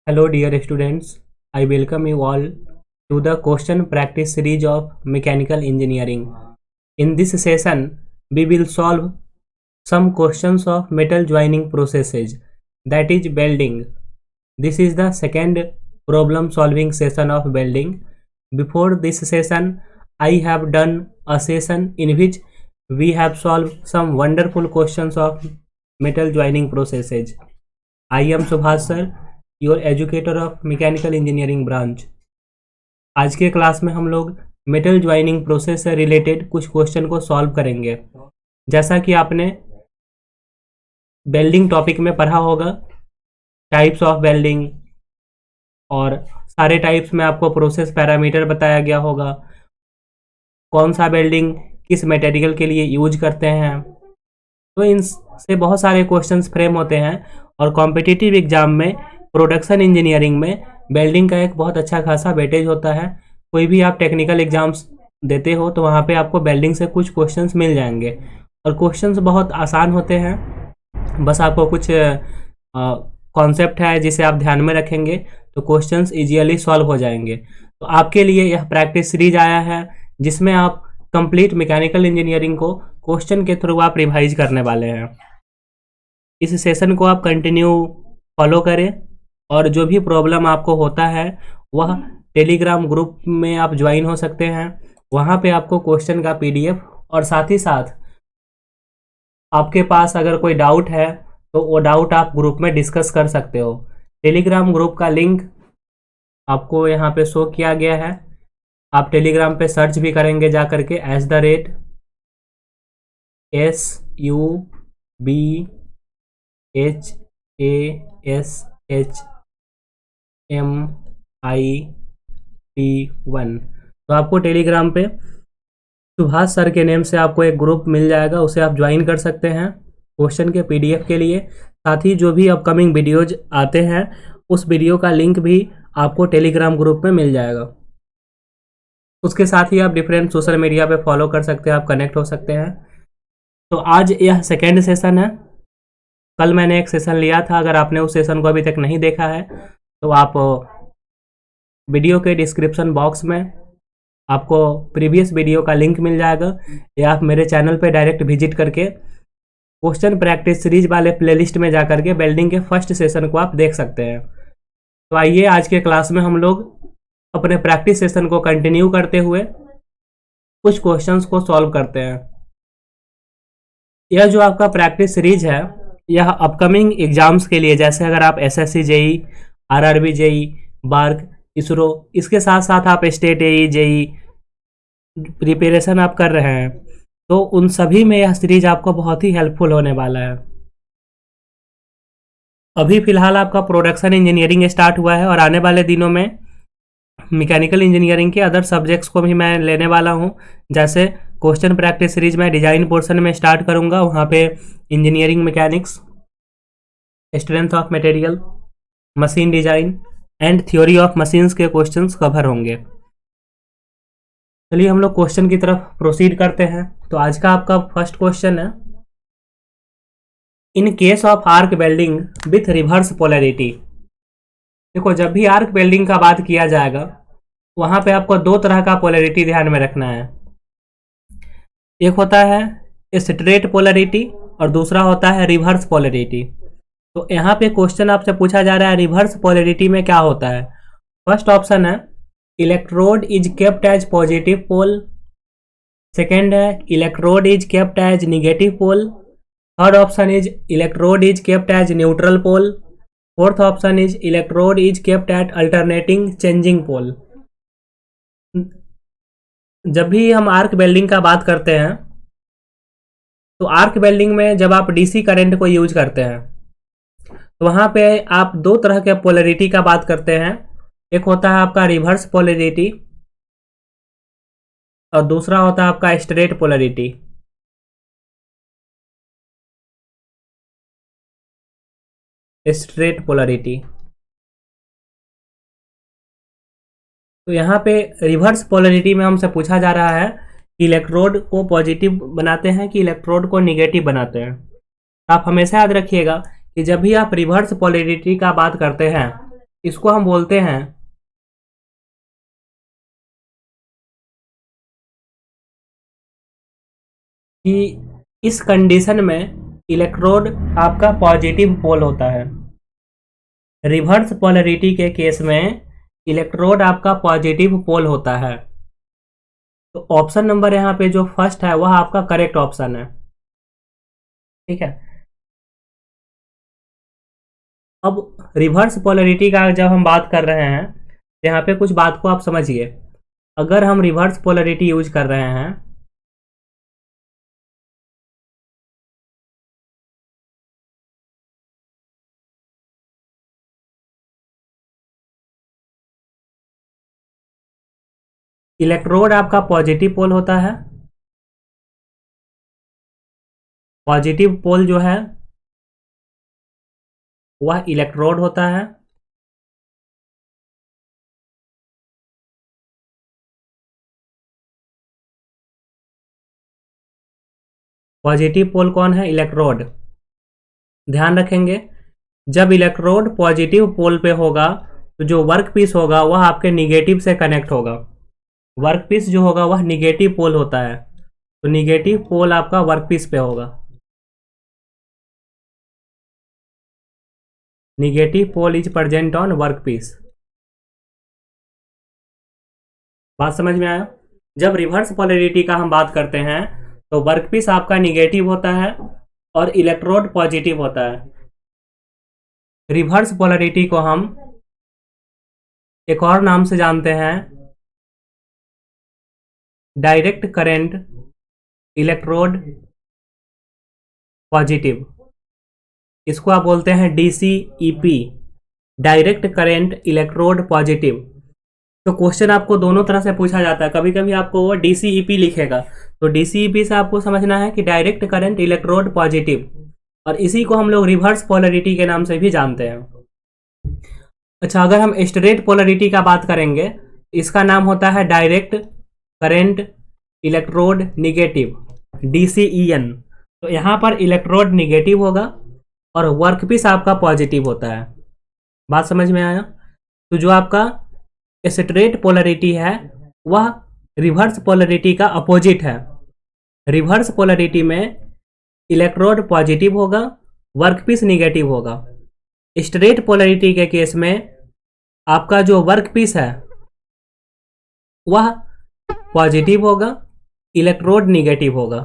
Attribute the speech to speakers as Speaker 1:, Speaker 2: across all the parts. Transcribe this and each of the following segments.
Speaker 1: Hello dear students, I welcome you all to the question practice series of mechanical engineering. In this session, we will solve some questions of metal joining processes, that is welding. This is the second problem solving session of welding. Before this session, I have done a session in which we have solved some wonderful questions of metal joining processes. I am Subhash sir, your educator of mechanical engineering branch. आज के class में हम लोग metal joining process से related कुछ question को solve करेंगे। जैसा कि आपने वेल्डिंग टॉपिक में पढ़ा होगा, टाइप्स ऑफ वेल्डिंग, और सारे टाइप्स में आपको प्रोसेस पैरामीटर बताया गया होगा, कौन सा वेल्डिंग किस मटेरियल के लिए यूज करते हैं। तो इनसे बहुत सारे क्वेश्चंस फ्रेम होते हैं और कॉम्पिटिटिव एग्जाम में प्रोडक्शन इंजीनियरिंग में वेल्डिंग का एक बहुत अच्छा खासा वेटेज होता है। कोई भी आप टेक्निकल एग्जाम्स देते हो तो वहाँ पे आपको वेल्डिंग से कुछ क्वेश्चंस मिल जाएंगे और क्वेश्चंस बहुत आसान होते हैं। बस आपको कुछ कॉन्सेप्ट है जिसे आप ध्यान में रखेंगे तो क्वेश्चंस इजीली सॉल्व हो जाएंगे। तो आपके लिए यह प्रैक्टिस सीरीज आया है जिसमें आप कंप्लीट मैकेनिकल इंजीनियरिंग को क्वेश्चन के थ्रू आप रिवाइज करने वाले हैं। इस सेशन को आप कंटिन्यू फॉलो करें और जो भी प्रॉब्लम आपको होता है वह टेलीग्राम ग्रुप में आप ज्वाइन हो सकते हैं। वहाँ पे आपको क्वेश्चन का पीडीएफ और साथ ही साथ आपके पास अगर कोई डाउट है तो वो डाउट आप ग्रुप में डिस्कस कर सकते हो। टेलीग्राम ग्रुप का लिंक आपको यहाँ पे शो किया गया है। आप टेलीग्राम पे सर्च भी करेंगे जा करके @SUBHASHMIT1। तो आपको टेलीग्राम पे सुभाष सर के नेम से आपको एक ग्रुप मिल जाएगा, उसे आप ज्वाइन कर सकते हैं क्वेश्चन के पीडीएफ के लिए। साथ ही जो भी अपकमिंग वीडियोज आते हैं उस वीडियो का लिंक भी आपको टेलीग्राम ग्रुप में मिल जाएगा। उसके साथ ही आप डिफरेंट सोशल मीडिया पे फॉलो कर सकते हैं, आप कनेक्ट हो सकते हैं। तो आज यह सेकेंड सेशन है। कल मैंने एक सेशन लिया था, अगर आपने उस सेशन को अभी तक नहीं देखा है तो आप वीडियो के डिस्क्रिप्शन बॉक्स में आपको प्रीवियस वीडियो का लिंक मिल जाएगा, या आप मेरे चैनल पे डायरेक्ट विजिट करके क्वेश्चन प्रैक्टिस सीरीज वाले प्लेलिस्ट में जा करके वेल्डिंग के फर्स्ट सेशन को आप देख सकते हैं। तो आइए आज के क्लास में हम लोग अपने प्रैक्टिस सेशन को कंटिन्यू करते हुए कुछ क्वेश्चंस को सॉल्व करते हैं। यह जो आपका प्रैक्टिस सीरीज है यह अपकमिंग एग्जाम्स के लिए, जैसे अगर आप SSC JE, RRB JE, BARC, ISRO, इसके साथ साथ आप स्टेट एई जेई प्रिपरेशन आप कर रहे हैं तो उन सभी में यह सीरीज आपको बहुत ही हेल्पफुल होने वाला है। अभी फिलहाल आपका प्रोडक्शन इंजीनियरिंग स्टार्ट हुआ है और आने वाले दिनों में मैकेनिकल इंजीनियरिंग के अदर सब्जेक्ट्स को भी मैं लेने वाला हूं। जैसे क्वेश्चन प्रैक्टिस सीरीज में डिजाइन पोर्शन में स्टार्ट करूंगा, वहां पे engineering mechanics, strength of material, machine design and theory of machines के क्वेश्चंस कवर होंगे। चलिए हम लोग क्वेश्चन की तरफ प्रोसीड करते हैं। तो आज का आपका फर्स्ट क्वेश्चन है, in case of arc welding with reverse polarity. देखो, जब भी आर्क वेल्डिंग का बात किया जाएगा वहां पे आपको दो तरह का पोलैरिटी ध्यान में रखना है। एक होता है स्ट्रेट पोलैरिटी और दूसरा होता है रिवर्स पोलैरिटी। तो यहाँ पे क्वेश्चन आपसे पूछा जा रहा है रिवर्स पोलैरिटी में क्या होता है। फर्स्ट ऑप्शन है electrode is kept as positive pole, second है electrode is kept as negative pole, third option is electrode is kept as neutral pole, fourth option is electrode is kept at alternating changing pole. जब भी हम arc welding का बात करते हैं तो arc welding में जब आप डीसी करंट को यूज करते हैं तो वहां पे आप दो तरह के पोलैरिटी का बात करते हैं। एक होता है आपका रिवर्स पोलैरिटी और दूसरा होता है आपका स्ट्रेट पोलैरिटी। Straight polarity. तो यहाँ पे रिवर्स पोलैरिटी में हमसे पूछा जा रहा है कि इलेक्ट्रोड को पॉजिटिव बनाते हैं कि इलेक्ट्रोड को निगेटिव बनाते हैं। आप हमेशा याद रखिएगा कि जब भी आप रिवर्स पोलैरिटी का बात करते हैं इसको हम बोलते हैं कि इस कंडीशन में इलेक्ट्रोड आपका पॉजिटिव पोल होता है। रिवर्स पोलैरिटी के केस में इलेक्ट्रोड आपका पॉजिटिव पोल होता है। तो ऑप्शन नंबर यहाँ पे जो फर्स्ट है वह आपका करेक्ट ऑप्शन है। ठीक है। अब रिवर्स पोलैरिटी का जब हम बात कर रहे हैं तो यहाँ पे कुछ बात को आप समझिए। अगर हम रिवर्स पोलैरिटी यूज कर रहे हैं इलेक्ट्रोड आपका पॉजिटिव पोल होता है। पॉजिटिव पोल जो है वह इलेक्ट्रोड होता है। पॉजिटिव पोल कौन है? इलेक्ट्रोड। ध्यान रखेंगे, जब इलेक्ट्रोड पॉजिटिव पोल पे होगा तो जो वर्क पीस होगा वह आपके निगेटिव से कनेक्ट होगा। वर्क पीस जो होगा वह निगेटिव पोल होता है, तो निगेटिव पोल आपका वर्क पीस पे होगा। Negative pole is present on work piece. बात समझ में आया? जब रिवर्स पोलैरिटी का हम बात करते हैं तो वर्क पीस आपका निगेटिव होता है और इलेक्ट्रोड पॉजिटिव होता है। रिवर्स पोलैरिटी को हम एक और नाम से जानते हैं, डायरेक्ट करंट इलेक्ट्रोड पॉजिटिव। इसको आप बोलते हैं DCEP, direct current electrode positive. तो क्वेश्चन आपको दोनों तरह से पूछा जाता है। कभी कभी आपको वो DCEP लिखेगा, तो DCEP से आपको समझना है कि डायरेक्ट करंट इलेक्ट्रोड पॉजिटिव, और इसी को हम लोग रिवर्स पोलैरिटी के नाम से भी जानते हैं। अच्छा, अगर हम स्ट्रेट पोलैरिटी का बात करेंगे, इसका नाम होता है direct current electrode negative, DCEN। तो यहाँ पर इलेक्ट्रोड निगेटिव होगा और वर्कपीस आपका पॉजिटिव होता है। बात समझ में आया? तो जो आपका स्ट्रेट पोलैरिटी है वह रिवर्स पोलैरिटी का अपोजिट है। रिवर्स पोलैरिटी में इलेक्ट्रोड पॉजिटिव होगा, वर्कपीस निगेटिव होगा। स्ट्रेट पोलैरिटी के केस में आपका जो वर्कपीस है वह पॉजिटिव होगा, इलेक्ट्रोड निगेटिव होगा।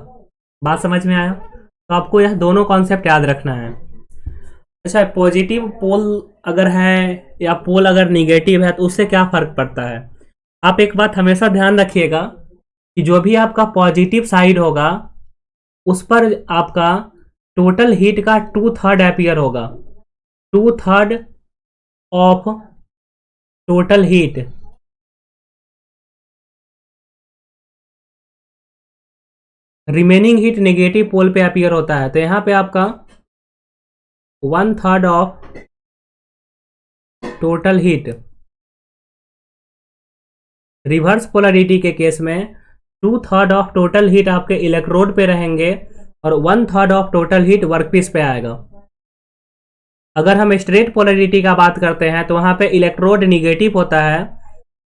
Speaker 1: बात समझ में आया? तो आपको यह दोनों कॉन्सेप्ट याद रखना है। अच्छा, पॉजिटिव पोल अगर है या पोल अगर निगेटिव है तो उससे क्या फर्क पड़ता है? आप एक बात हमेशा ध्यान रखिएगा कि जो भी आपका पॉजिटिव साइड होगा उस पर आपका टोटल हीट का 2/3 एम्पियर होगा। 2/3 of total heat. Remaining heat negative pole पे अपीयर होता है, तो यहां पे आपका 1/3 of total heat. Reverse polarity के केस में 2/3 ऑफ टोटल हीट आपके इलेक्ट्रोड पे रहेंगे और 1/3 ऑफ टोटल हीट वर्कपीस पे आएगा। अगर हम स्ट्रेट पोलैरिटी का बात करते हैं तो वहां पे इलेक्ट्रोड निगेटिव होता है।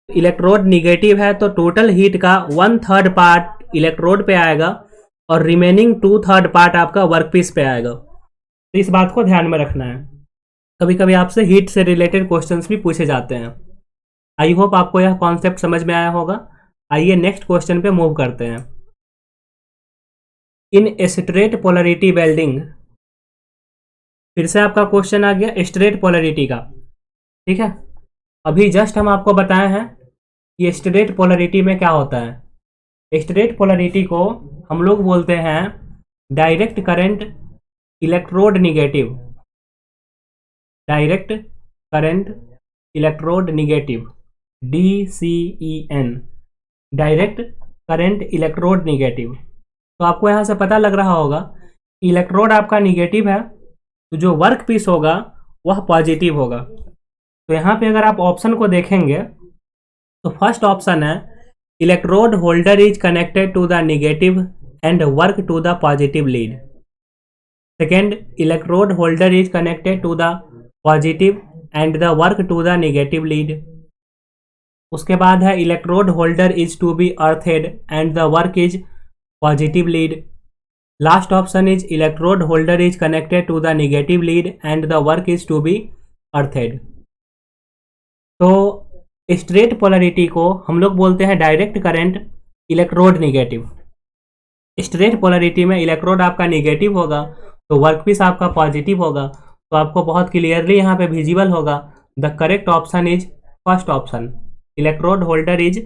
Speaker 1: इलेक्ट्रोड निगेटिव है तो टोटल हीट का 1/3 पार्ट इलेक्ट्रोड पे आएगा और रिमेनिंग 2/3 पार्ट आपका वर्कपीस पे आएगा। तो इस बात को ध्यान में रखना है। कभी कभी आपसे हीट से रिलेटेड क्वेश्चंस भी पूछे जाते हैं। आई होप आपको यह कॉन्सेप्ट समझ में आया होगा। आइए नेक्स्ट क्वेश्चन पे मूव करते हैं। इन स्ट्रेट पोलैरिटी वेल्डिंग, फिर से आपका क्वेश्चन आ गया स्ट्रेट पोलैरिटी का। ठीक है, अभी जस्ट हम आपको बताए हैं कि स्ट्रेट पोलैरिटी में क्या होता है। स्ट्रेट पोलैरिटी को हम लोग बोलते हैं direct current electrode negative. Direct current electrode negative, DCEN, direct current electrode negative. तो आपको यहां से पता लग रहा होगा इलेक्ट्रोड आपका निगेटिव है तो जो वर्क पीस होगा वह पॉजिटिव होगा। तो यहाँ पे अगर आप ऑप्शन को देखेंगे तो फर्स्ट ऑप्शन है electrode holder is connected to the negative and work to the positive lead. Second, electrode holder is connected to the positive and the work to the negative lead. उसके बाद है electrode holder is to be earthed and the work is positive lead. Last option is electrode holder is connected to the negative lead and the work is to be earthed. तो straight polarity को हम लोग बोलते हैं direct current electrode negative. Straight polarity में electrode आपका negative होगा तो वर्कपीस आपका पॉजिटिव होगा। तो आपको बहुत क्लियरली यहाँ पे विजिबल होगा। The correct option is first option, electrode holder is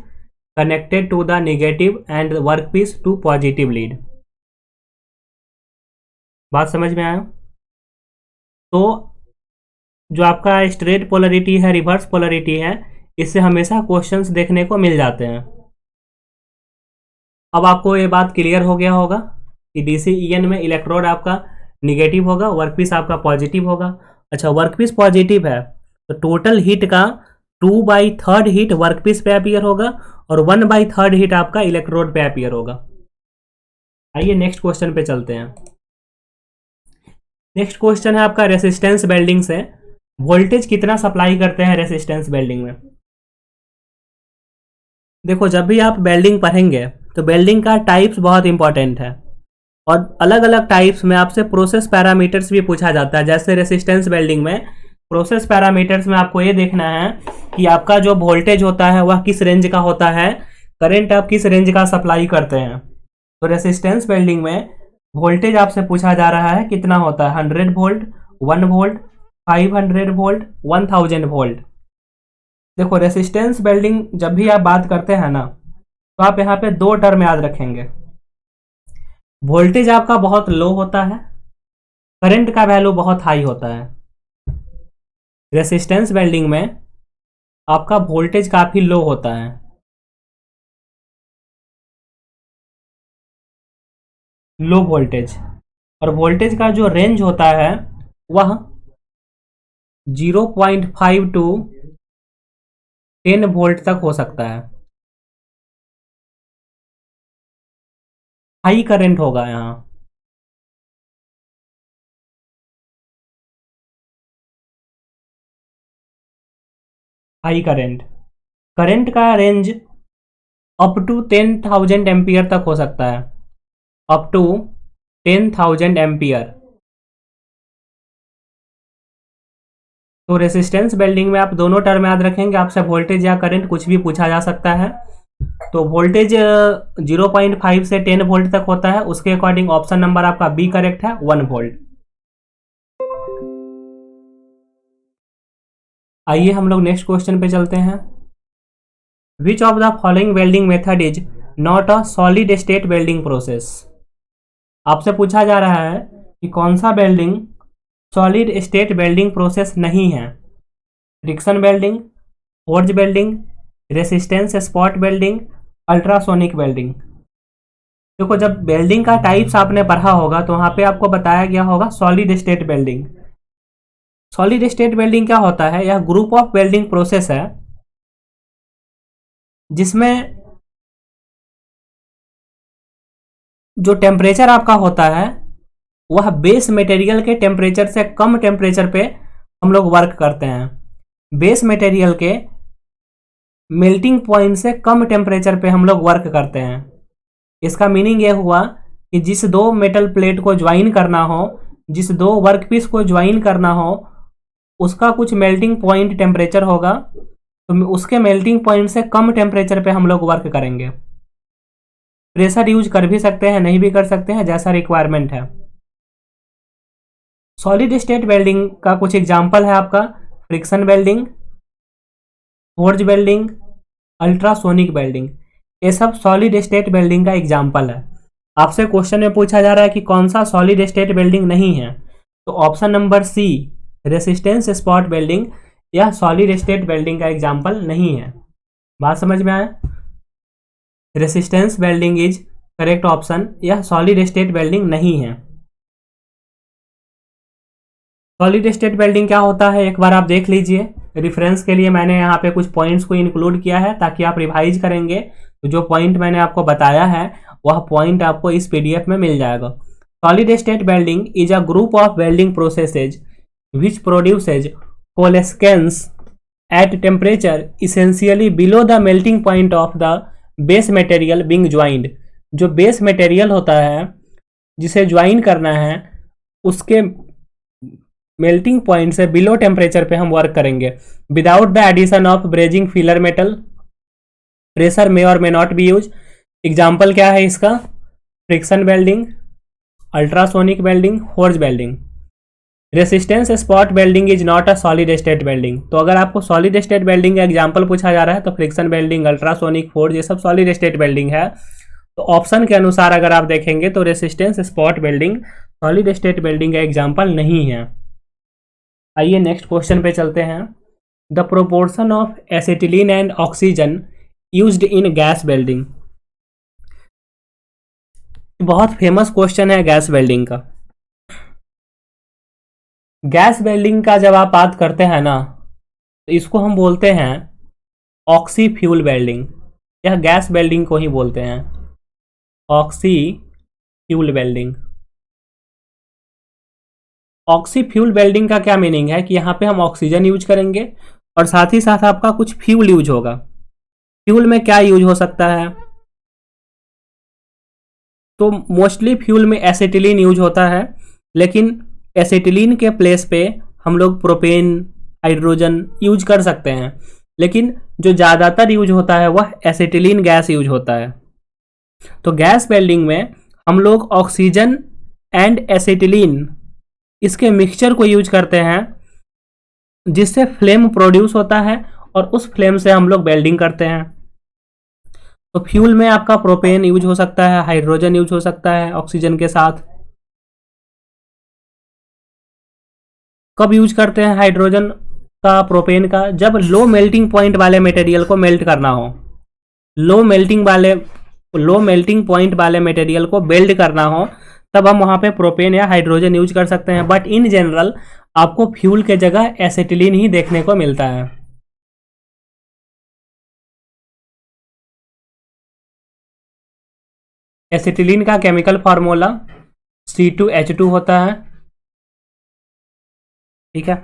Speaker 1: connected to the negative end workpiece to positive lead. बात समझ में आया? तो जो आपका स्ट्रेट पोलरिटी है, रिवर्स पोलरिटी है, इससे हमेशा क्वेश्चंस देखने को मिल जाते हैं। अब आपको ये बात क्लियर हो गया होगा कि DCEN में इलेक्ट्रोड आपका निगेटिव होगा, वर्कपीस आपका पॉजिटिव होगा। अच्छा, वर्कपीस पॉजिटिव है तो टोटल हीट का 2/3 हीट वर्कपीस पे अपीयर होगा और 1/3 हीट आपका इलेक्ट्रोड पे अपीयर होगा। आइए नेक्स्ट क्वेश्चन पे चलते हैं। नेक्स्ट क्वेश्चन है आपका रेसिस्टेंस वेल्डिंग से वोल्टेज कितना सप्लाई करते हैं रेसिस्टेंस वेल्डिंग में। देखो, जब भी आप वेल्डिंग पढ़ेंगे तो वेल्डिंग का टाइप्स बहुत इंपॉर्टेंट है और अलग अलग टाइप्स में आपसे प्रोसेस पैरामीटर्स भी पूछा जाता है। जैसे रेसिस्टेंस वेल्डिंग में प्रोसेस पैरामीटर्स में आपको ये देखना है कि आपका जो वोल्टेज होता है वह किस रेंज का होता है, करंट आप किस रेंज का सप्लाई करते हैं। तो रेसिस्टेंस वेल्डिंग में वोल्टेज आपसे पूछा जा रहा है कितना होता है, 100 वोल्ट, 1 वोल्ट, 500 वोल्ट, 1000 वोल्ट। देखो, रेसिस्टेंस वेल्डिंग जब भी आप बात करते हैं ना तो आप यहाँ पे 2 टर्म याद रखेंगे। वोल्टेज आपका बहुत लो होता है, करंट का वैल्यू बहुत हाई होता है। रेसिस्टेंस वेल्डिंग में आपका वोल्टेज काफी लो होता है, लो वोल्टेज, और वोल्टेज का जो रेंज होता है वह 0.5 टू 10 वोल्ट तक हो सकता है। हाई करंट होगा यहाँ। हाई करंट का रेंज अप टू 10,000 एम्पियर तक हो सकता है, अप टू 10,000 एम्पियर। तो रेसिस्टेंस वेल्डिंग में आप दोनों टर्म याद रखेंगे, आपसे वोल्टेज या करंट कुछ भी पूछा जा सकता है। तो वोल्टेज 0.5 से 10 वोल्ट तक होता है, उसके अकॉर्डिंग ऑप्शन नंबर आपका बी करेक्ट है, 1 वोल्ट। आइए हम लोग नेक्स्ट क्वेश्चन पे चलते हैं। Which of the following welding method is not a solid state welding process. आपसे पूछा जा रहा है कि कौन सा welding solid state welding process नहीं है। Friction welding, forge welding, resistance spot welding, ultrasonic welding. देखो, जब वेल्डिंग का टाइप्स आपने पढ़ा होगा तो वहां पे आपको बताया गया होगा solid state welding. Solid state welding क्या होता है? यह ग्रुप ऑफ वेल्डिंग प्रोसेस है जिसमें जो टेम्परेचर आपका होता है वह बेस मटेरियल के टेम्परेचर से कम टेम्परेचर पे हम लोग वर्क करते हैं। बेस मटेरियल के मेल्टिंग पॉइंट से कम टेम्परेचर पे हम लोग वर्क करते हैं। इसका मीनिंग यह हुआ कि जिस 2 मेटल प्लेट को ज्वाइन करना हो, जिस 2 वर्कपीस को ज्वाइन करना हो, उसका कुछ मेल्टिंग पॉइंट टेम्परेचर होगा, तो उसके मेल्टिंग पॉइंट से कम टेम्परेचर पे हम लोग वर्क करेंगे। प्रेशर यूज कर भी सकते हैं, नहीं भी कर सकते हैं, जैसा रिक्वायरमेंट है। सॉलिड स्टेट वेल्डिंग का कुछ एग्जाम्पल है आपका friction welding, forge welding, ultrasonic welding. ये सब सॉलिड स्टेट वेल्डिंग का एग्जाम्पल है। आपसे क्वेश्चन में पूछा जा रहा है कि कौन सा सॉलिड स्टेट वेल्डिंग नहीं है, तो option number C resistance spot welding यह सॉलिड स्टेट वेल्डिंग का एग्जाम्पल नहीं है। बात समझ में आया? Resistance welding is correct option, यह सॉलिड स्टेट वेल्डिंग नहीं है। सॉलिड स्टेट वेल्डिंग क्या होता है एक बार आप देख लीजिए। रिफरेंस के लिए मैंने यहाँ पे कुछ पॉइंट्स को इंक्लूड किया है ताकि आप रिवाइज करेंगे तो जो पॉइंट मैंने आपको बताया है वह पॉइंट आपको इस PDF में मिल जाएगा। Solid state welding is a group of welding processes which produces coalescence at temperature essentially below the melting point of the base material being joined। जो बेस मटेरियल होता है जिसे ज्वाइन करना है उसके मेल्टिंग पॉइंट से बिलो टेम्परेचर पे हम वर्क करेंगे without the addition of brazing filler metal. Pressure में और may not be use. Example क्या है इसका? Friction welding, ultrasonic welding, forge welding. Resistance spot welding is not a solid state welding. तो अगर आपको सॉलिड स्टेट वेल्डिंग का example पूछा जा रहा है तो फ्रिक्शन वेल्डिंग, अल्ट्रासोनिक, फोर्ज ये सब सॉलिड स्टेट वेल्डिंग है। तो ऑप्शन के अनुसार अगर आप देखेंगे तो resistance spot welding solid state welding का एग्जाम्पल नहीं है। आइए नेक्स्ट क्वेश्चन पे चलते हैं। The proportion of acetylene and oxygen used in gas welding. बहुत फेमस क्वेश्चन है गैस वेल्डिंग का। गैस वेल्डिंग का जब आप बात करते हैं ना तो इसको हम बोलते हैं ऑक्सी फ्यूल वेल्डिंग। यह गैस वेल्डिंग को ही बोलते हैं oxy fuel welding. Oxy fuel welding का क्या मीनिंग है कि यहाँ पे हम ऑक्सीजन यूज करेंगे और साथ ही साथ आपका कुछ फ्यूल यूज होगा। फ्यूल में क्या यूज हो सकता है? तो मोस्टली फ्यूल में एसिटिलीन यूज होता है, लेकिन एसिटिलीन के प्लेस पे हम लोग प्रोपेन, हाइड्रोजन यूज कर सकते हैं, लेकिन जो ज़्यादातर यूज होता है वह एसिटिलीन गैस यूज होता है। तो गैस वेल्डिंग में हम लोग ऑक्सीजन एंड एसिटिलीन इसके मिक्सचर को यूज करते हैं जिससे फ्लेम प्रोड्यूस होता है और उस फ्लेम से हम लोग वेल्डिंग करते हैं। तो फ्यूल में आपका प्रोपेन यूज हो सकता है, हाइड्रोजन यूज हो सकता है ऑक्सीजन के साथ। कब यूज करते हैं हाइड्रोजन का, प्रोपेन का? जब लो मेल्टिंग पॉइंट वाले मटेरियल को मेल्ट करना हो, लो मेल्टिंग पॉइंट वाले मटेरियल को वेल्ड करना हो, तब हम वहां पे प्रोपेन या हाइड्रोजन यूज कर सकते हैं। बट इन जनरल आपको फ्यूल के जगह एसिटिलीन ही देखने को मिलता है। एसिटिलीन का केमिकल फार्मूला C2H2 होता है, ठीक है।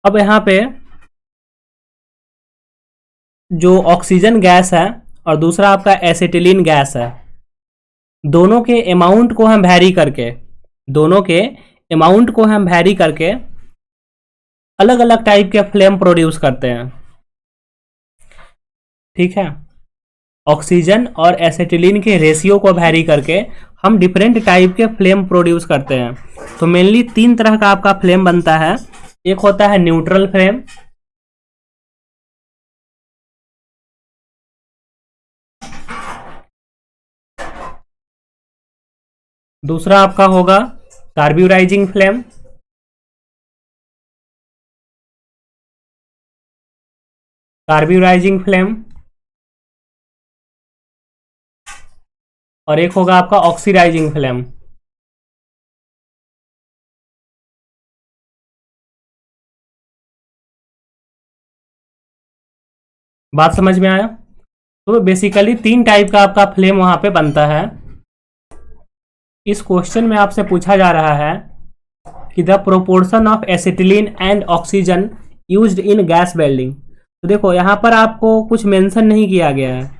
Speaker 1: अब यहां पे जो ऑक्सीजन गैस है और दूसरा आपका एसिटिलीन गैस है, दोनों के अमाउंट को हम वैरी करके अलग अलग टाइप के फ्लेम प्रोड्यूस करते हैं, ठीक है। ऑक्सीजन और एसिटिलीन के रेशियो को वैरी करके हम डिफरेंट टाइप के फ्लेम प्रोड्यूस करते हैं। तो मेनली 3 तरह का आपका फ्लेम बनता है। एक होता है न्यूट्रल फ्लेम, दूसरा आपका होगा कार्ब्यूराइजिंग फ्लेम, और एक होगा आपका ऑक्सीडाइजिंग फ्लेम। बात समझ में आया? तो बेसिकली 3 टाइप का आपका फ्लेम वहां पे बनता है। इस क्वेश्चन में आपसे पूछा जा रहा है कि the proportion of acetylene and oxygen used in gas welding. तो देखो यहां पर आपको कुछ मेंशन नहीं किया गया है,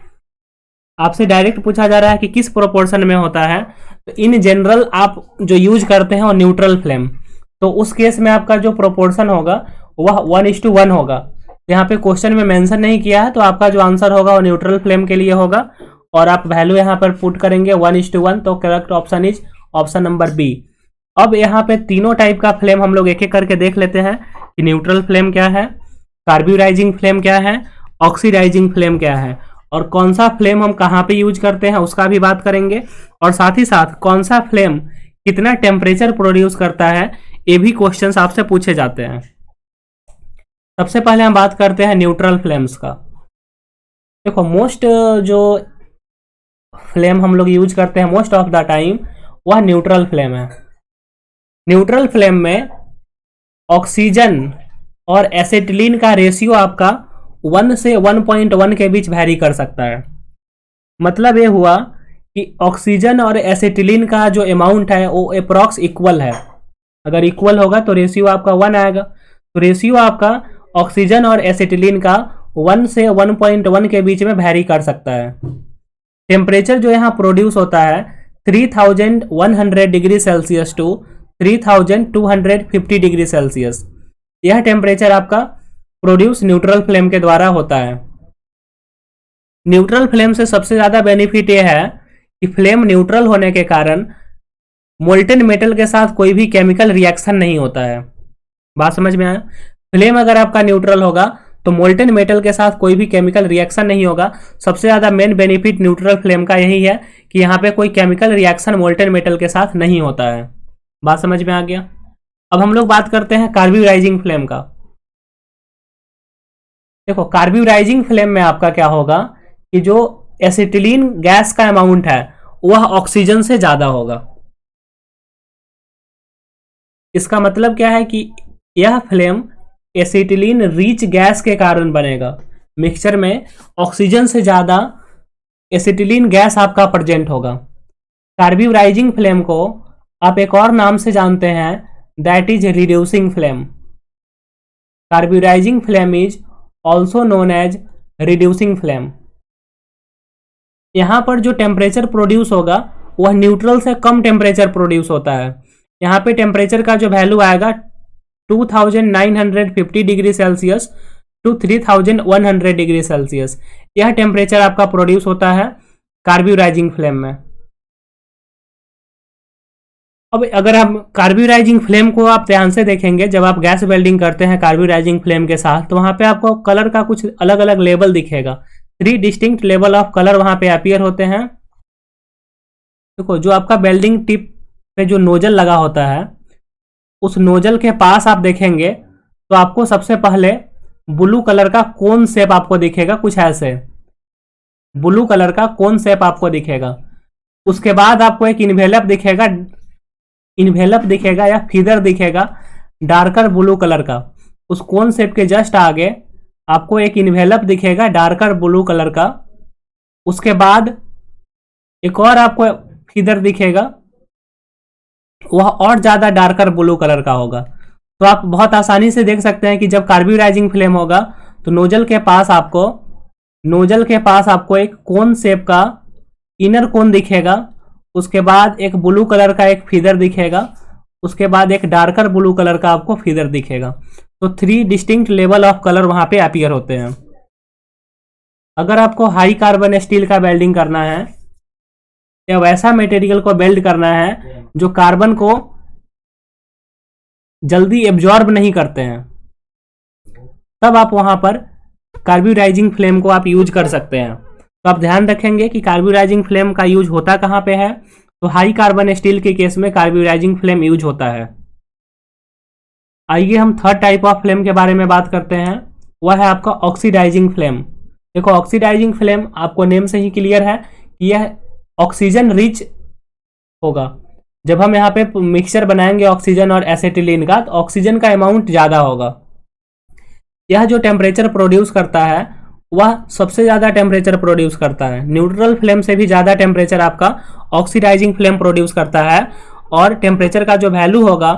Speaker 1: आपसे डायरेक्ट पूछा जा रहा है कि किस प्रोपोर्शन में होता है। तो इन जनरल आप जो यूज करते हैं वो न्यूट्रल फ्लेम, तो उस केस में आपका जो प्रोपोर्शन होगा वह 1:1 होगा। यहाँ पे क्वेश्चन में मेंशन नहीं किया है, तो आपका जो आंसर होगा वो न्यूट्रल फ्लेम के लिए होगा और आप वैल्यू यहाँ पर पुट करेंगे 1:1। तो correct option is option number B. अब यहाँ पे तीनों टाइप का फ्लेम हम लोग एक एक करके देख लेते हैं कि न्यूट्रल फ्लेम क्या है, कार्ब्यूराइजिंग फ्लेम क्या है, ऑक्सीडाइजिंग फ्लेम क्या है, और कौन सा फ्लेम हम कहाँ पे यूज करते हैं उसका भी बात करेंगे, और साथ ही साथ कौन सा फ्लेम कितना टेम्परेचर प्रोड्यूस करता है ये भी क्वेश्चंस आपसे पूछे जाते हैं। सबसे पहले हम बात करते हैं न्यूट्रल फ्लेम्स का। देखो मोस्ट जो फ्लेम हम लोग यूज करते हैं मोस्ट ऑफ द टाइम वह न्यूट्रल फ्लेम है। न्यूट्रल फ्लेम में ऑक्सीजन और एसिटिलीन का रेशियो आपका 1 से 1.1 के बीच वैरी कर सकता है। मतलब ये हुआ कि ऑक्सीजन और एसिटिलीन का जो अमाउंट है वो अप्रॉक्स इक्वल है। अगर इक्वल होगा तो रेशियो आपका 1 आएगा। तो रेशियो आपका ऑक्सीजन और एसिटिलीन का 1 से 1.1 के बीच में वैरी कर सकता है। टेम्परेचर जो यहाँ प्रोड्यूस होता है 3100 degree Celsius to 3250 degree Celsius, यह टेम्परेचर आपका प्रोड्यूस न्यूट्रल फ्लेम के द्वारा होता है। न्यूट्रल फ्लेम से सबसे ज्यादा बेनिफिट यह है कि फ्लेम न्यूट्रल होने के कारण मोल्टेन मेटल के साथ कोई भी केमिकल रिएक्शन नहीं होता है। बात समझ में आया? फ्लेम अगर आपका न्यूट्रल होगा तो मोल्टेन मेटल के साथ कोई भी केमिकल रिएक्शन नहीं होगा। सबसे ज्यादा मेन बेनिफिट न्यूट्रल फ्लेम का यही है कि यहाँ पे कोई केमिकल रिएक्शन मोल्टेन मेटल के साथ नहीं होता है। बात समझ में आ गया? अब हम लोग बात करते हैं कार्ब्यूराइजिंग फ्लेम का। देखो कार्ब्यूराइजिंग फ्लेम में आपका क्या होगा कि जो एसिटिलीन गैस का अमाउंट है वह ऑक्सीजन से ज्यादा होगा। इसका मतलब क्या है कि यह फ्लेम एसिटिलीन रिच गैस के कारण बनेगा। मिक्सचर में ऑक्सीजन से ज्यादा एसिटिलीन गैस आपका प्रेजेंट होगा। कार्ब्यूराइजिंग फ्लेम को आप एक और नाम से जानते हैं, that is reducing flame. Carburizing flame is also known as reducing flame. यहां पर जो टेम्परेचर प्रोड्यूस होगा वह न्यूट्रल से कम टेम्परेचर प्रोड्यूस होता है। यहाँ पे टेम्परेचर का जो वैल्यू आएगा 2950 degree Celsius to 3100 degree Celsius, यह टेम्परेचर आपका प्रोड्यूस होता है कार्ब्यूराइजिंग फ्लेम में। अब अगर हम कार्ब्यूराइजिंग फ्लेम को आप ध्यान से देखेंगे, जब आप गैस वेल्डिंग करते हैं कार्ब्यूराइजिंग फ्लेम के साथ, तो वहां पे आपको कलर का कुछ अलग अलग लेवल दिखेगा। 3 डिस्टिंक्ट लेवल ऑफ कलर वहां पे अपीयर होते हैं। देखो जो आपका वेल्डिंग टिप पे जो नोजल लगा होता है, उस नोजल के पास आप देखेंगे तो आपको सबसे पहले ब्लू कलर का कोन शेप आपको दिखेगा, कुछ ऐसे ब्लू कलर का कोन शेप आपको दिखेगा। उसके बाद आपको एक इन्वेलप दिखेगा या फीदर दिखेगा डार्कर ब्लू कलर का। उस कोन शेप के जस्ट आगे आपको एक इन्वेलप दिखेगा डार्कर ब्लू कलर का। उसके बाद एक और आपको फीदर दिखेगा, वह और ज्यादा डार्कर ब्लू कलर का होगा। तो आप बहुत आसानी से देख सकते हैं कि जब कार्ब्यूराइजिंग फ्लेम होगा तो नोजल के पास आपको एक कोन शेप का इनर कोन दिखेगा। उसके बाद एक ब्लू कलर का एक फीदर दिखेगा। उसके बाद एक डार्कर ब्लू कलर का आपको फीदर दिखेगा। तो 3 डिस्टिंक्ट लेवल ऑफ कलर वहां पे अपीयर होते हैं। अगर आपको हाई कार्बन स्टील का वेल्डिंग करना है या वैसा मटेरियल को वेल्ड करना है जो कार्बन को जल्दी एब्जॉर्ब नहीं करते हैं, तब आप वहां पर कार्ब्यूराइजिंग फ्लेम को आप यूज कर सकते हैं। तो आप ध्यान रखेंगे कि कार्ब्यूराइजिंग फ्लेम का यूज होता कहां पे है, तो हाई कार्बन स्टील के केस में कार्ब्यूराइजिंग फ्लेम यूज होता है। आइए हम थर्ड टाइप ऑफ फ्लेम के बारे में बात करते हैं, वह है आपका ऑक्सीडाइजिंग फ्लेम। देखो ऑक्सीडाइजिंग फ्लेम आपको नेम से ही क्लियर है कि यह ऑक्सीजन रिच होगा। जब हम यहाँ पे मिक्सचर बनाएंगे ऑक्सीजन और एसिटिलीन का, तो ऑक्सीजन का अमाउंट ज्यादा होगा। यह जो टेम्परेचर प्रोड्यूस करता है वह सबसे ज्यादा टेम्परेचर प्रोड्यूस करता है। न्यूट्रल फ्लेम से भी ज्यादा टेम्परेचर आपका ऑक्सीडाइजिंग फ्लेम प्रोड्यूस करता है। और टेम्परेचर का जो वैल्यू होगा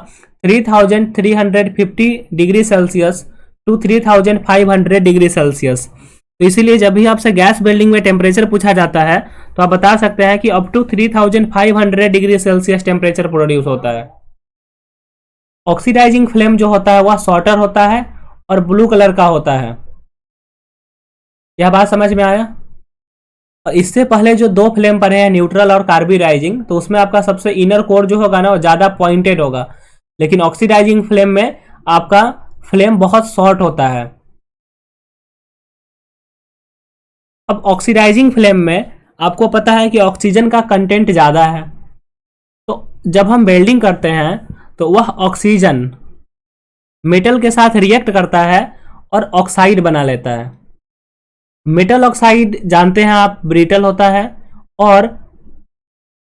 Speaker 1: 3350 degree Celsius to 3500 degree Celsius. तो इसीलिए जब भी आपसे गैस वेल्डिंग में टेम्परेचर पूछा जाता है तो आप बता सकते हैं कि up to 3500 degree Celsius temperature produce होता है। ऑक्सीडाइजिंग फ्लेम जो होता है वह शॉर्टर होता है और ब्लू कलर का होता है। यह बात समझ में आया? और इससे पहले जो 2 फ्लेम पढ़े हैं न्यूट्रल और कार्ब्यूराइजिंग, तो उसमें आपका सबसे इनर कोर जो होगा ना वो ज्यादा पॉइंटेड होगा, लेकिन ऑक्सीडाइजिंग फ्लेम में आपका फ्लेम बहुत शॉर्ट होता है। अब ऑक्सीडाइजिंग फ्लेम में आपको पता है कि ऑक्सीजन का कंटेंट ज्यादा है, तो जब हम वेल्डिंग करते हैं तो वह ऑक्सीजन मेटल के साथ रिएक्ट करता है और ऑक्साइड बना लेता है। मेटल ऑक्साइड जानते हैं आप ब्रिटल होता है, और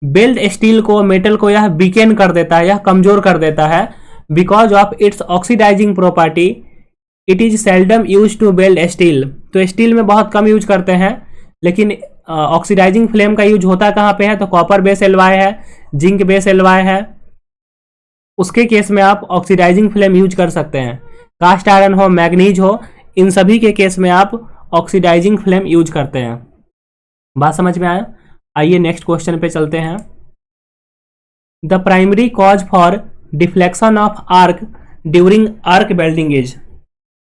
Speaker 1: बेल्ड स्टील को मेटल को यह वीकेन कर देता है, यह कमजोर कर देता है। Because of its oxidizing property it is seldom use to weld steel. तो स्टील में बहुत कम यूज करते हैं, लेकिन ऑक्सीडाइजिंग फ्लेम का यूज होता कहाँ पे है, तो कॉपर बेस एलवाई है, जिंक बेस एलवाई है, उसके केस में आप ऑक्सीडाइजिंग फ्लेम यूज कर सकते हैं। कास्ट आयरन हो, मैग्नीज हो, इन सभी के केस में आप ऑक्सीडाइजिंग फ्लेम यूज करते हैं। बात समझ में आया? आइए नेक्स्ट क्वेश्चन पे चलते हैं। The primary cause for deflection of arc during arc welding is.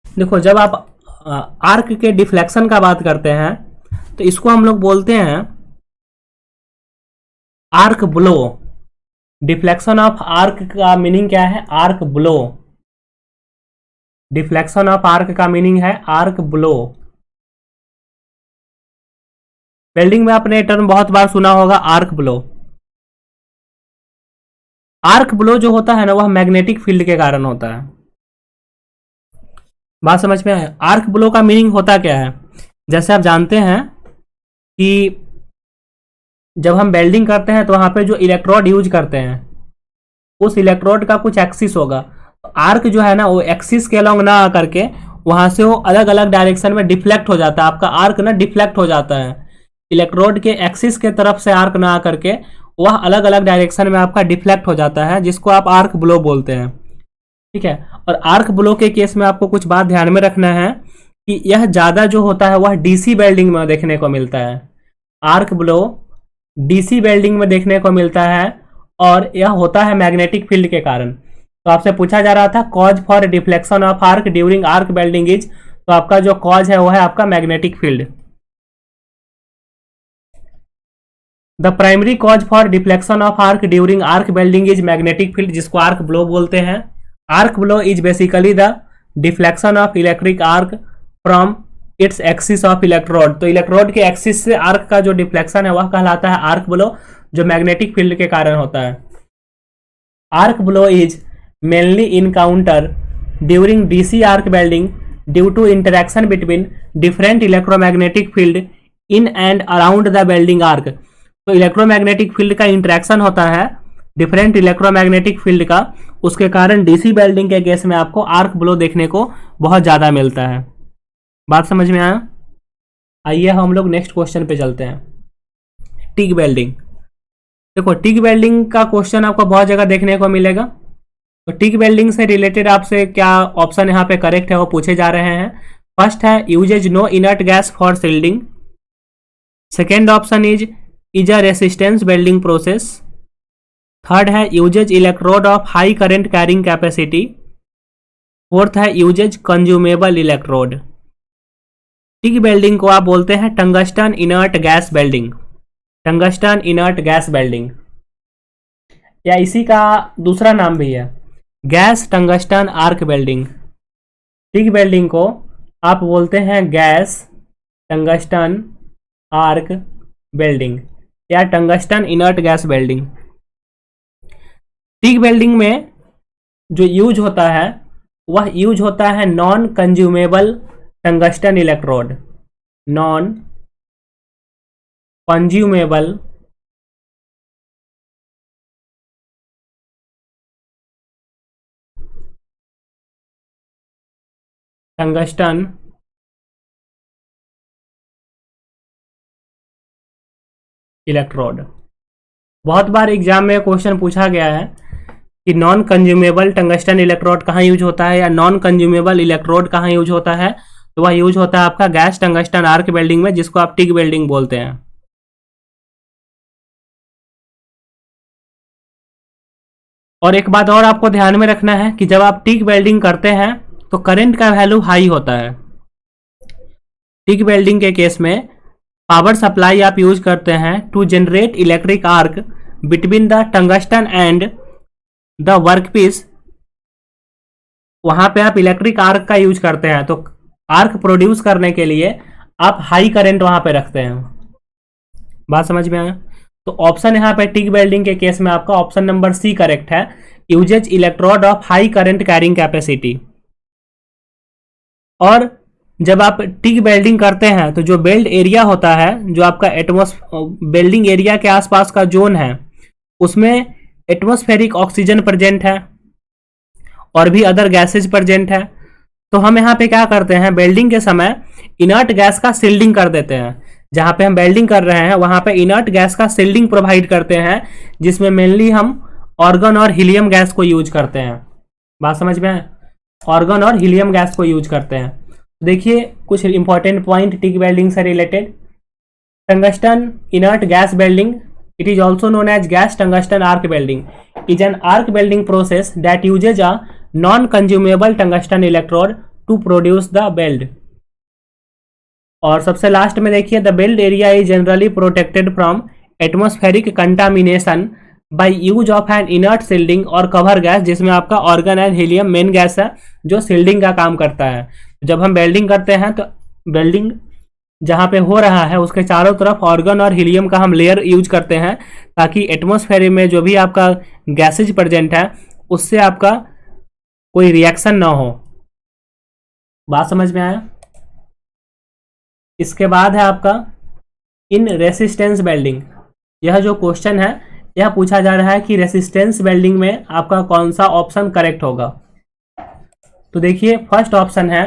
Speaker 1: देखो, जब आप आर्क के डिफ्लेक्शन का बात करते हैं तो इसको हम लोग बोलते हैं arc blow. Deflection of arc का मीनिंग क्या है? Arc blow. Deflection of arc का मीनिंग है आर्क ब्लो। वेल्डिंग में आपने टर्म बहुत बार सुना होगा, आर्क ब्लो। आर्क ब्लो जो होता है ना, वह मैग्नेटिक फील्ड के कारण होता है। बात समझ में आया? आर्क ब्लो का मीनिंग होता क्या है? जैसे आप जानते हैं कि जब हम वेल्डिंग करते हैं तो वहां पे जो इलेक्ट्रोड यूज करते हैं उस इलेक्ट्रोड का कुछ एक्सिस होगा। तो आर्क जो है ना, वो एक्सिस के अलोंग ना आकर के वहां से वो अलग अलग डायरेक्शन में डिफ्लेक्ट हो जाता है। आपका आर्क ना डिफ्लेक्ट हो जाता है, इलेक्ट्रोड के एक्सिस के तरफ से आर्क ना आकर के वह अलग अलग डायरेक्शन में आपका डिफ्लेक्ट हो जाता है, जिसको आप आर्क ब्लो बोलते हैं। ठीक है। और आर्क ब्लो के केस में आपको कुछ बात ध्यान में रखना है कि यह ज्यादा जो होता है वह डीसी वेल्डिंग में देखने को मिलता है। आर्क ब्लो डीसी वेल्डिंग में देखने को मिलता है और यह होता है मैग्नेटिक फील्ड के कारण। तो आपसे पूछा जा रहा था cause for deflection of arc during arc welding is, तो आपका जो कॉज है वो है आपका magnetic field. The primary cause for deflection of arc during arc welding is magnetic field, जिसको आर्क ब्लो बोलते हैं। Arc blow is basically the deflection of electric arc from its axis of electrode. तो electrode के axis से arc का जो deflection है वह कहलाता है आर्क ब्लो, जो मैग्नेटिक फील्ड के कारण होता है। Arc blow is mainly encounter during DC arc welding due to interaction between different electromagnetic field in and around the welding arc. तो इलेक्ट्रोमैग्नेटिक फील्ड का इंटरेक्शन होता है डिफरेंट इलेक्ट्रोमैग्नेटिक फील्ड का, उसके कारण डीसी वेल्डिंग के केस में आपको आर्क ब्लो देखने को बहुत ज्यादा मिलता है। बात समझ में आया? आइए हम लोग नेक्स्ट क्वेश्चन पे चलते हैं। TIG welding. देखो, टिग वेल्डिंग का क्वेश्चन आपको बहुत जगह देखने को मिलेगा। तो टिग वेल्डिंग से रिलेटेड आपसे क्या ऑप्शन यहाँ पे करेक्ट है वो पूछे जा रहे हैं। फर्स्ट है uses no inert gas for shielding. Second option is a resistance welding process. Third है uses electrode of high current carrying capacity. Fourth है uses consumable electrode. TIG welding को आप बोलते हैं tungsten inert gas welding. Tungsten inert gas welding, या इसी का दूसरा नाम भी है gas tungsten arc welding. TIG welding को आप बोलते हैं गैस टंगस्टन आर्क वेल्डिंग या tungsten inert gas welding. TIG welding में जो यूज होता है वह यूज होता है non consumable tungsten electrode. Non consumable tungsten electrode. बहुत बार एग्जाम में क्वेश्चन पूछा गया है कि नॉन कंज्यूमेबल टंगस्टन इलेक्ट्रोड कहाँ यूज होता है या नॉन कंज्यूमेबल इलेक्ट्रोड कहाँ यूज होता है। तो वह यूज होता है आपका गैस टंगस्टन आर्क वेल्डिंग में, जिसको आप टिग वेल्डिंग बोलते हैं। और एक बात और आपको ध्यान में रखना है कि जब आप टिग वेल्डिंग करते हैं तो करंट का वैल्यू हाई होता है। टिग वेल्डिंग के केस में पावर सप्लाई आप यूज करते हैं to generate electric arc between the tungsten and the workpiece. वहां पे आप इलेक्ट्रिक आर्क का यूज करते हैं, तो आर्क प्रोड्यूस करने के लिए आप हाई करंट वहां पे रखते हैं। बात समझ में आया? तो ऑप्शन यहाँ पे टिग वेल्डिंग के केस में आपका ऑप्शन नंबर सी करेक्ट है, uses electrode of high current carrying capacity. और जब आप टिग वेल्डिंग करते हैं तो जो वेल्ड एरिया होता है, जो आपका वेल्डिंग एरिया के आसपास का जोन है, उसमें एटमॉस्फेरिक ऑक्सीजन प्रेजेंट है और भी अदर गैसेज प्रेजेंट है। तो हम यहाँ पे क्या करते हैं, वेल्डिंग के समय इनर्ट गैस का सील्डिंग कर देते हैं। जहाँ पे हम वेल्डिंग कर रहे हैं वहाँ पे इनर्ट गैस का सील्डिंग प्रोवाइड करते हैं, जिसमें मेनली हम ऑर्गन और हीलियम गैस को यूज करते हैं। बात समझ में है? ऑर्गन और हीलियम गैस को यूज करते हैं। देखिए कुछ इंपॉर्टेंट पॉइंट टिक वेल्डिंग से related. Tungsten inert gas welding, it is also known as gas tungsten arc welding, is an arc welding process that uses a non-consumable tungsten electrode to produce the weld। और सबसे last में देखिए, the weld area is generally protected from atmospheric contamination by use of N inert shielding और cover gas, जिसमें आपका organ and helium main gas है जो shielding का काम करता है। जब हम वेल्डिंग करते हैं तो वेल्डिंग जहाँ पे हो रहा है उसके चारों तरफ ऑर्गन और हीलियम का हम लेयर यूज करते हैं, ताकि एटमॉस्फेयर में जो भी आपका गैसेज प्रेजेंट है उससे आपका कोई रिएक्शन ना हो। बात समझ में आया? इसके बाद है आपका इन रेसिस्टेंस वेल्डिंग। यह जो क्वेश्चन है यह पूछा जा रहा है कि रेसिस्टेंस वेल्डिंग में आपका कौन सा ऑप्शन करेक्ट होगा। तो देखिए फर्स्ट ऑप्शन है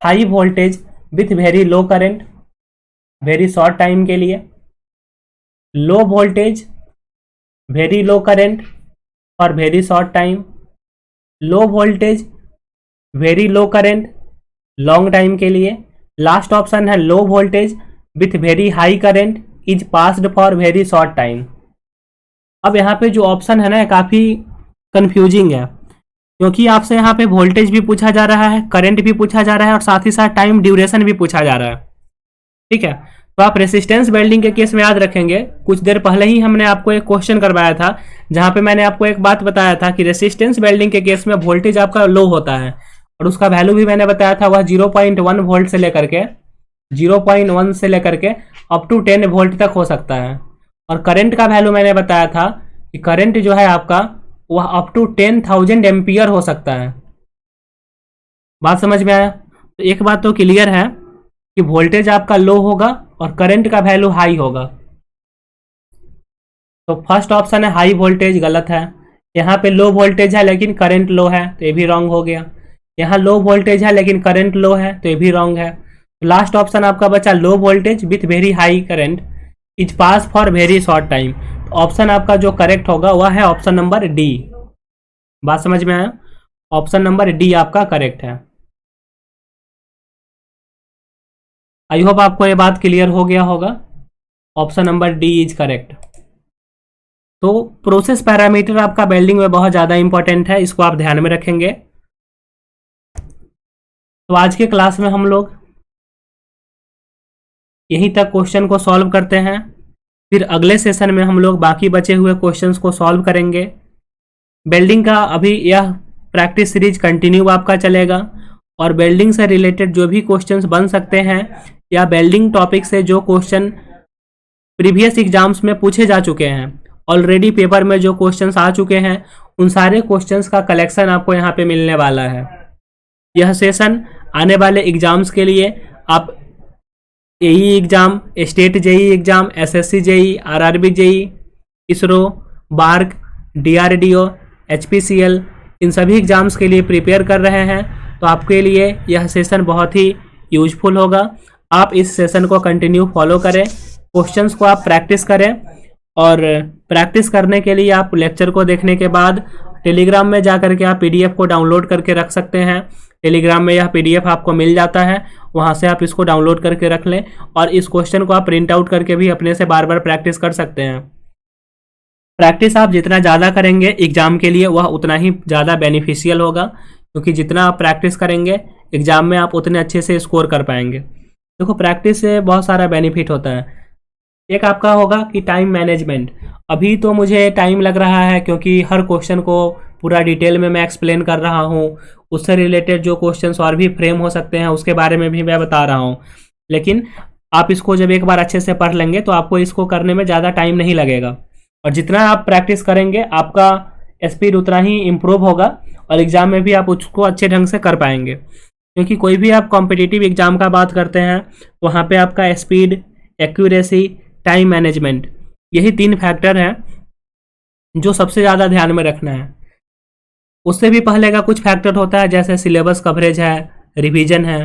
Speaker 1: high voltage with very low current, very short time के लिए। Low voltage, very low current और very short time. Low voltage, very low current, long time के लिए। लास्ट ऑप्शन है low voltage with very high current is passed for very short time. अब यहाँ पे जो ऑप्शन है ना काफ़ी कंफ्यूजिंग है, क्योंकि आपसे यहाँ पे वोल्टेज भी पूछा जा रहा है, करंट भी पूछा जा रहा है और साथ ही साथ टाइम ड्यूरेशन भी पूछा जा रहा है। ठीक है, तो आप रेसिस्टेंस वेल्डिंग के केस में याद रखेंगे, कुछ देर पहले ही हमने आपको एक क्वेश्चन करवाया था जहां पे मैंने आपको एक बात बताया था कि रेसिस्टेंस वेल्डिंग के केस में वोल्टेज आपका लो होता है और उसका वैल्यू भी मैंने बताया था वह 0.1 वोल्ट से लेकर के 0.1 से लेकर के अप टू 10 वोल्ट तक हो सकता है। और करंट का वैल्यू मैंने बताया था कि करंट जो है आपका वह अप टू 10,000 एम्पियर हो सकता है। बात समझ में आया? तो एक बात तो क्लियर है कि वोल्टेज आपका लो होगा और करंट का वैल्यू हाई होगा। तो फर्स्ट ऑप्शन है हाई वोल्टेज, गलत है। यहाँ पे लो वोल्टेज है लेकिन करंट लो है तो ये भी रॉन्ग हो गया। यहाँ लो वोल्टेज है लेकिन करंट लो है तो ये भी रॉन्ग है। लास्ट ऑप्शन आपका बचा लो voltage with very high current is pass for very short time. Option आपका जो करेक्ट होगा वह है ऑप्शन नंबर डी। बात समझ में आया? ऑप्शन नंबर डी आपका करेक्ट है। आई होप आपको ये बात क्लियर हो गया होगा। Option number D is correct. तो प्रोसेस पैरामीटर आपका वेल्डिंग में बहुत ज़्यादा इंपॉर्टेंट है, इसको आप ध्यान में रखेंगे। तो आज के क्लास में हम लोग यहीं तक क्वेश्चन को सॉल्व करते हैं, फिर अगले सेशन में हम लोग बाकी बचे हुए क्वेश्चंस को सॉल्व करेंगे। वेल्डिंग का अभी यह प्रैक्टिस सीरीज कंटिन्यू आपका चलेगा और वेल्डिंग से रिलेटेड जो भी क्वेश्चंस बन सकते हैं या वेल्डिंग टॉपिक से जो क्वेश्चन प्रीवियस एग्जाम्स में पूछे जा चुके हैं, ऑलरेडी पेपर में जो क्वेश्चंस आ चुके हैं, उन सारे क्वेश्चंस का कलेक्शन आपको यहाँ पे मिलने वाला है। यह सेशन आने वाले एग्जाम्स के लिए आप AE exam, state JE exam, SSC JE, RRB JE, ISRO, BARC, DRDO, HPCL, इन सभी एग्जाम्स के लिए प्रिपेयर कर रहे हैं। तो आपके लिए यह सेशन बहुत ही यूजफुल होगा। आप इस सेशन को कंटिन्यू फॉलो करें, क्वेश्चंस को आप प्रैक्टिस करें और प्रैक्टिस करने के लिए आप लेक्चर को देखने के बाद टेलीग्राम में जा करके आप पीडीएफ को डाउनलोड करके रख सकते हैं। टेलीग्राम में यह पीडीएफ आपको मिल जाता है, वहां से आप इसको डाउनलोड करके रख लें और इस क्वेश्चन को आप प्रिंट आउट करके भी अपने से बार बार प्रैक्टिस कर सकते हैं। प्रैक्टिस आप जितना ज़्यादा करेंगे एग्जाम के लिए वह उतना ही ज़्यादा बेनिफिशियल होगा, क्योंकि जितना आप प्रैक्टिस करेंगे एग्जाम में आप उतने अच्छे से स्कोर कर पाएंगे। देखो प्रैक्टिस से बहुत सारा बेनिफिट होता है। एक आपका होगा कि टाइम मैनेजमेंट। अभी तो मुझे टाइम लग रहा है क्योंकि हर क्वेश्चन को पूरा डिटेल में मैं एक्सप्लेन कर रहा हूँ, उससे रिलेटेड जो क्वेश्चंस और भी फ्रेम हो सकते हैं उसके बारे में भी मैं बता रहा हूँ। लेकिन आप इसको जब एक बार अच्छे से पढ़ लेंगे तो आपको इसको करने में ज़्यादा टाइम नहीं लगेगा और जितना आप प्रैक्टिस करेंगे आपका स्पीड उतना ही इम्प्रूव होगा और एग्ज़ाम में भी आप उसको अच्छे ढंग से कर पाएंगे। क्योंकि कोई भी आप कॉम्पिटिटिव एग्ज़ाम का बात करते हैं वहाँ पे आपका स्पीड, एक्यूरेसी, टाइम मैनेजमेंट, यही 3 फैक्टर हैं जो सबसे ज़्यादा ध्यान में रखना है। उससे भी पहले का कुछ फैक्टर होता है जैसे सिलेबस कवरेज है, रिवीजन है,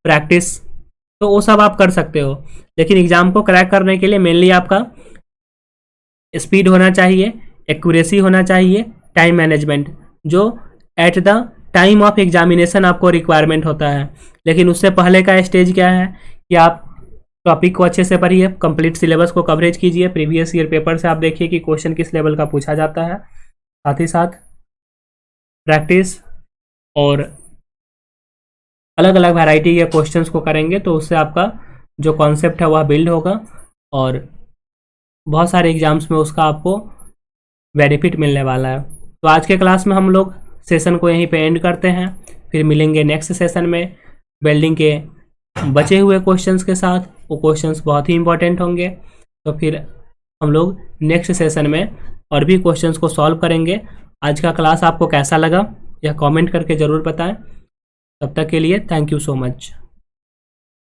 Speaker 1: प्रैक्टिस, तो वो सब आप कर सकते हो। लेकिन एग्ज़ाम को क्रैक करने के लिए मेनली आपका स्पीड होना चाहिए, एक्यूरेसी होना चाहिए टाइम मैनेजमेंट, जो at the time of examination आपको रिक्वायरमेंट होता है। लेकिन उससे पहले का स्टेज क्या है कि आप टॉपिक को अच्छे से पढ़िए, कंप्लीट सिलेबस को कवरेज कीजिए, प्रीवियस ईयर पेपर से आप देखिए कि क्वेश्चन किस लेवल का पूछा जाता है, साथ ही साथ प्रैक्टिस और अलग अलग वैरायटी के क्वेश्चंस को करेंगे तो उससे आपका जो कॉन्सेप्ट है वह बिल्ड होगा और बहुत सारे एग्जाम्स में उसका आपको बेनिफिट मिलने वाला है। तो आज के क्लास में हम लोग सेशन को यहीं पे एंड करते हैं, फिर मिलेंगे नेक्स्ट सेशन में वेल्डिंग के बचे हुए क्वेश्चंस के साथ। वो क्वेश्चंस बहुत ही इंपॉर्टेंट होंगे, तो फिर हम लोग नेक्स्ट सेशन में और भी क्वेश्चंस को सॉल्व करेंगे। आज का क्लास आपको कैसा लगा यह कमेंट करके ज़रूर बताएं। तब तक के लिए थैंक यू सो मच।